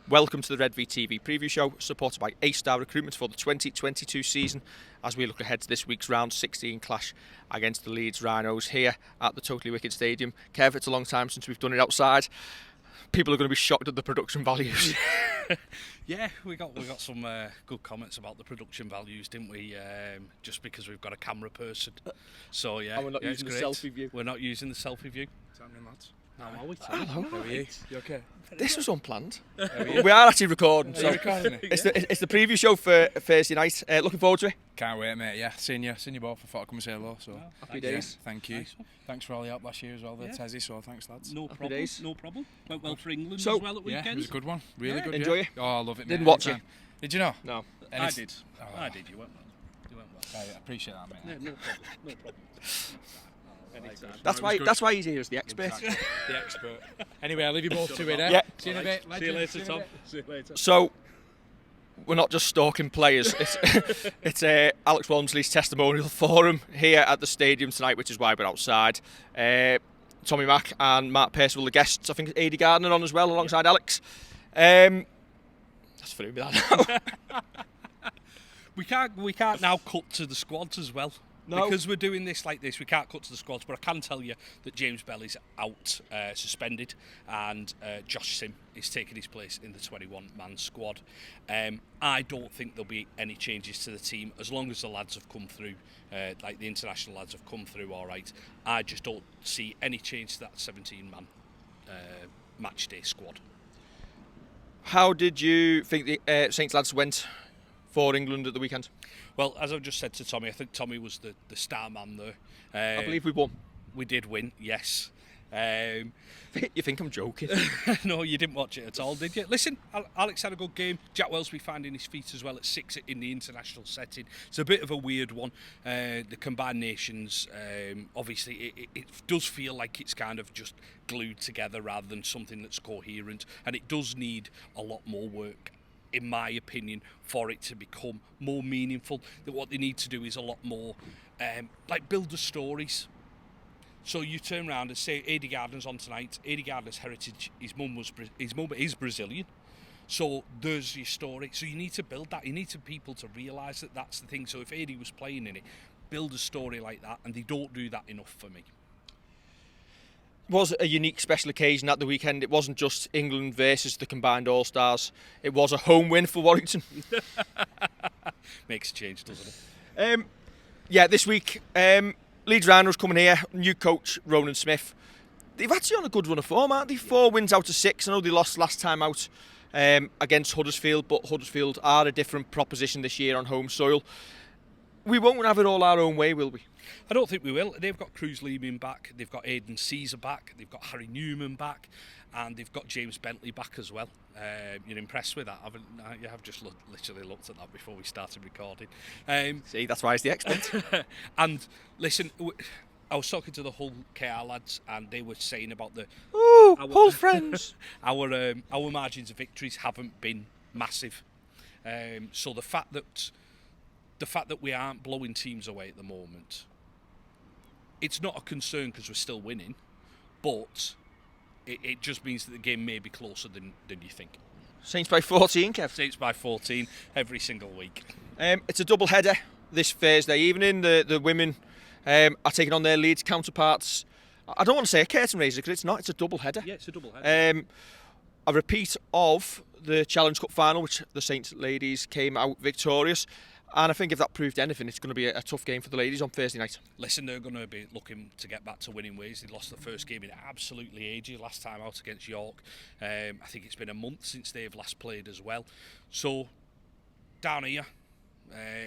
Welcome to the Redvee TV preview show, supported by A-Star Recruitment for the 2022 season, as we look ahead to this week's round 16 clash against the Leeds Rhinos here at the Totally Wicked Stadium. Kev, it's a long time since we've done it outside. People are going to be shocked at the production values. Yeah, we got some good comments about the production values, didn't we? Just because we've got a camera person. So yeah, and we're not using the selfie view. We're not using the selfie view. What's happening, lads? How are we? Hello. How are you? You okay? This was unplanned. We are actually recording. Are you recording it? It's the preview show for Thursday night. Looking forward to it. Can't wait, mate. Yeah, seen you both. I thought I'd come and say hello. So Happy days. Thank you. Nice one. Thanks for all the help last year as well, the Tessie. So thanks, lads. No Happy problem. days. No problem. Went well for England So- as well at Yeah, weekend. it was a good one. Really Yeah. good. Enjoy yeah. it? Oh, I love it, mate. Didn't watch Anytime. Did you know? No. And I it's- did. Oh, I did. You went well. You went well. I appreciate that, mate. Yeah, no problem. No problem. Anytime. That's No, it was why. good. That's why he's here as the expert. Exactly. The expert. Anyway, I'll leave you both to it. Yeah. See you in a bit. See you legend. later, See you in a Tom. bit. See you later. So, we're not just stalking players. It's Alex Walmsley's testimonial forum here at the stadium tonight, which is why we're outside. Tommy Mack and Mark Percival, the guests. I think Adi Gardner on as well, alongside Alex. That's through me that now. We can't now cut to the squads as well. No. Because we're doing this like this, we can't cut to the squads. But I can tell you that James Bell is out, suspended, and Josh Sim is taking his place in the 21-man squad. I don't think there'll be any changes to the team as long as the lads have come through, like the international lads have come through all right. I just don't see any change to that 17-man match day squad. How did you think the Saints lads went for England at the weekend? Well, as I've just said to Tommy, I think Tommy was the star man there. I believe we won. We did win, yes. You think I'm joking? No, you didn't watch it at all, did you? Listen, Alex had a good game. Jack Wellsby finding his feet as well at 6 in the international setting. It's a bit of a weird one. The combined nations, obviously, it does feel like it's kind of just glued together rather than something that's coherent. And it does need a lot more work, in my opinion, for it to become more meaningful. That what they need to do is a lot more, like build the stories. So you turn around and say Adi Gardner's on tonight. Adi Gardner's heritage, his mum is Brazilian. So there's your story. So you need to build that. You need people to realise that that's the thing. So if Adi was playing in it, build a story like that, and they don't do that enough for me. It was a unique special occasion at the weekend. It wasn't just England versus the combined All-Stars. It was a home win for Warrington. Makes a change, doesn't it? Yeah, this week, Leeds Rhinos coming here, new coach, Ronan Smith. They've actually on a good run of form, aren't they? 4 wins out of 6. I know they lost last time out against Huddersfield, but Huddersfield are a different proposition this year on home soil. We won't have it all our own way, will we? I don't think we will. They've got Cruz Leeman back, they've got Aidan Caesar back, they've got Harry Newman back, and they've got James Bentley back as well. You're impressed with that, haven't you? You have just literally looked at that before we started recording. See, that's why he's the expert. And listen, I was talking to the Hull KR lads, and they were saying about Hull friends. our margins of victories haven't been massive. So the fact that we aren't blowing teams away at the moment, it's not a concern because we're still winning, but it just means that the game may be closer than you think. Saints by 14, Kev. Saints by 14 every single week. It's a double header this Thursday evening. The women are taking on their Leeds counterparts. I don't want to say a curtain raiser because it's not. It's a double header. Yeah, it's a double header. A repeat of the Challenge Cup final, which the Saints ladies came out victorious. And I think if that proved anything, it's going to be a tough game for the ladies on Thursday night. Listen, they're going to be looking to get back to winning ways. They lost the first game in absolutely ages, last time out against York. I think it's been a month since they've last played as well. So, down here,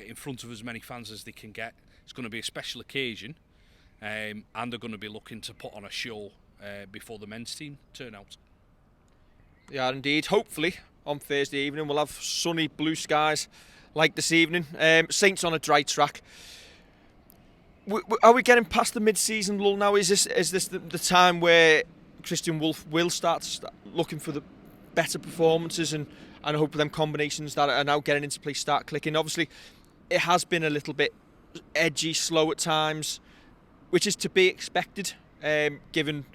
in front of as many fans as they can get, it's going to be a special occasion. And they're going to be looking to put on a show before the men's team turn out. Yeah, indeed. Hopefully, on Thursday evening, we'll have sunny blue skies like this evening. Saints on a dry track. Are we getting past the mid-season lull now? Is this the time where Christian Wolf will start looking for the better performances and hope them combinations that are now getting into play start clicking? Obviously, it has been a little bit edgy, slow at times, which is to be expected, given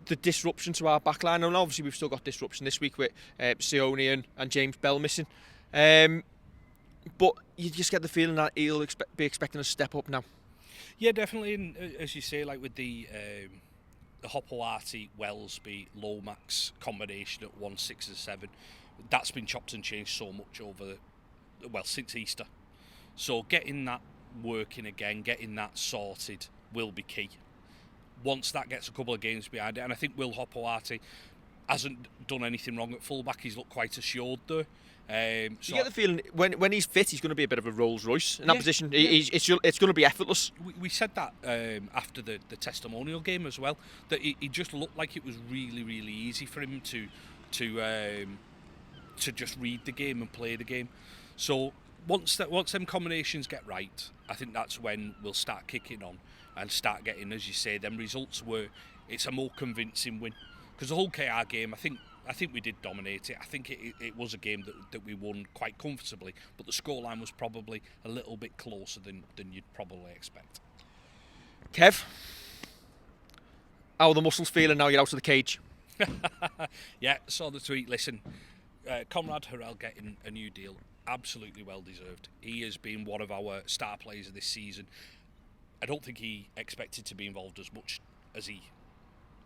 the disruption to our backline. And obviously we've still got disruption this week with Sione and James Bell missing. But you just get the feeling that he'll be expecting a step up now. Yeah, definitely. And as you say, like with the Hopoate, Wellesby, Lomax combination at 1, 6 and 7, that's been chopped and changed so much since Easter. So getting that working again, getting that sorted will be key. Once that gets a couple of games behind it, and I think Will Hopoate hasn't done anything wrong at fullback. He's looked quite assured there. So you get the feeling when he's fit, he's going to be a bit of a Rolls Royce in that position. It's going to be effortless. We said that after the testimonial game as well, that he just looked like it was really, really easy for him to just read the game and play the game. So once them combinations get right, I think that's when we'll start kicking on and start getting, as you say, them results where it's a more convincing win. Because the whole KR game, I think we did dominate it. I think it was a game that we won quite comfortably, but the scoreline was probably a little bit closer than you'd probably expect. Kev, how are the muscles feeling now you're out of the cage? Yeah, saw the tweet. Listen, Conrad Harrell getting a new deal, absolutely well deserved. He has been one of our star players of this season. I don't think he expected to be involved as much as he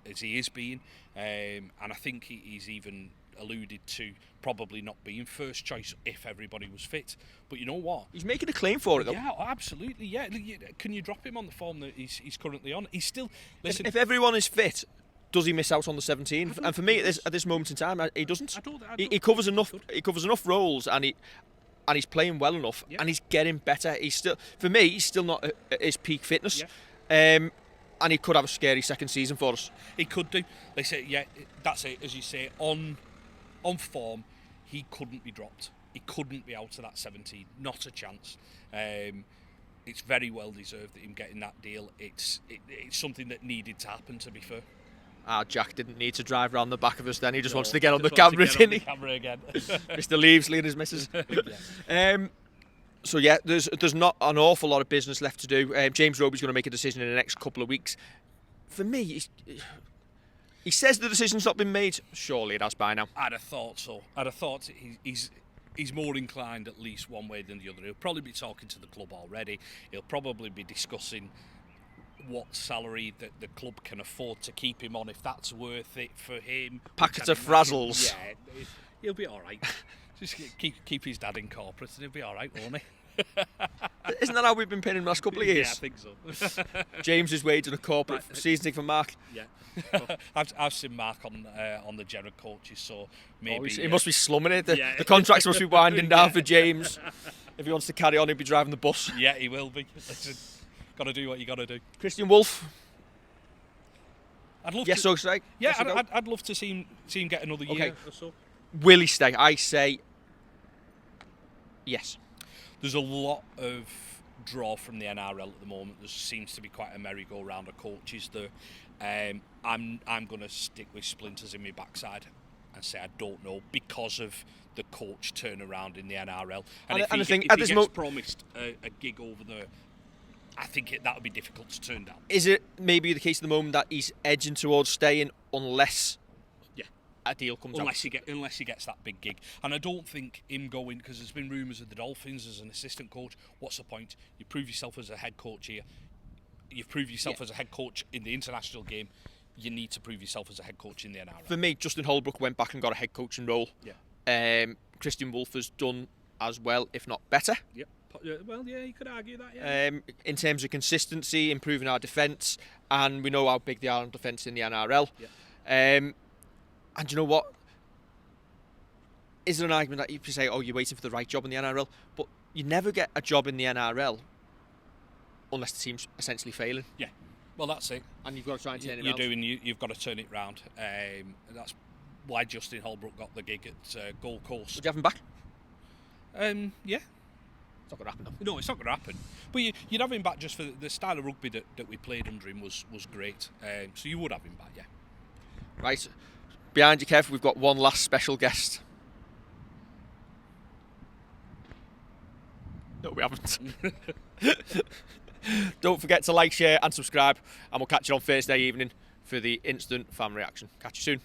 is being, and I think he's even alluded to probably not being first choice if everybody was fit. But you know what? He's making a claim for it, though. Yeah, absolutely. Yeah, can you drop him on the form that he's currently on? He's still listen. If everyone is fit, does he miss out on the 17? And for me, at this moment in time, he doesn't. He covers enough. He covers enough roles, and he's playing well enough, and he's getting better. He's still not at his peak fitness. Yeah. And he could have a scary second season for us. He could do. They say, yeah, that's it. As you say, on form, he couldn't be dropped. He couldn't be out of that 17. Not a chance. It's very well deserved that him getting that deal. It's something that needed to happen, to be fair. Jack didn't need to drive around the back of us then. He just wants to get on the camera, didn't he? Camera again. Mr. Leavesley and his missus. So yeah, there's not an awful lot of business left to do. James Roby's going to make a decision in the next couple of weeks. For me, he says the decision's not been made. Surely it has by now. I'd have thought so. I'd have thought he's more inclined at least one way than the other. He'll probably be talking to the club already. He'll probably be discussing what salary that the club can afford to keep him on, if that's worth it for him. Packets of frazzles. Yeah, he'll be all right. Just keep his dad in corporate and he'll be all right, won't he? Isn't that how we've been paying him the last couple of years? Yeah, I think so. James is waging a corporate seasoning for Mark. Yeah, I've seen Mark on the general coaches, so maybe he must be slumming it. The contracts must be winding down for James. If he wants to carry on, he'll be driving the bus. Yeah, he will be. Listen, got to do what you got to do. Christian Wolf. I'd love yes, to. So yeah, I'd love to see him get another year or so. Will he stay? I say yes. There's a lot of draw from the NRL at the moment. There seems to be quite a merry-go-round of coaches there. I'm going to stick with splinters in my backside and say I don't know, because of the coach turnaround in the NRL. And if he gets promised a gig over there, I think that would be difficult to turn down. Is it maybe the case at the moment that he's edging towards staying unless a deal comes out? Unless he gets that big gig. And I don't think him going, because there's been rumours of the Dolphins as an assistant coach. What's the point? You prove yourself as a head coach here. You've proved yourself as a head coach in the international game. You need to prove yourself as a head coach in the NRL. For me, Justin Holbrook went back and got a head coaching role. Yeah. Christian Wolf has done as well, if not better. Yep. Well, yeah, you could argue that, yeah. In terms of consistency, improving our defence, and we know how big they are on defence in the NRL. Yeah. And you know what? Is there an argument that you can say, oh, you're waiting for the right job in the NRL? But you never get a job in the NRL unless the team's essentially failing. Yeah. Well, that's it. And you've got to try and turn it around. You've got to turn it round. That's why Justin Holbrook got the gig at Gold Coast. Would you have him back? Yeah. It's not going to happen, though. No, it's not going to happen. But you'd have him back just for the style of rugby that we played under him was great. So you would have him back, yeah. Right. Behind you, Kev, we've got one last special guest. No, we haven't. Don't forget to like, share and subscribe, and we'll catch you on Thursday evening for the instant fan reaction. Catch you soon.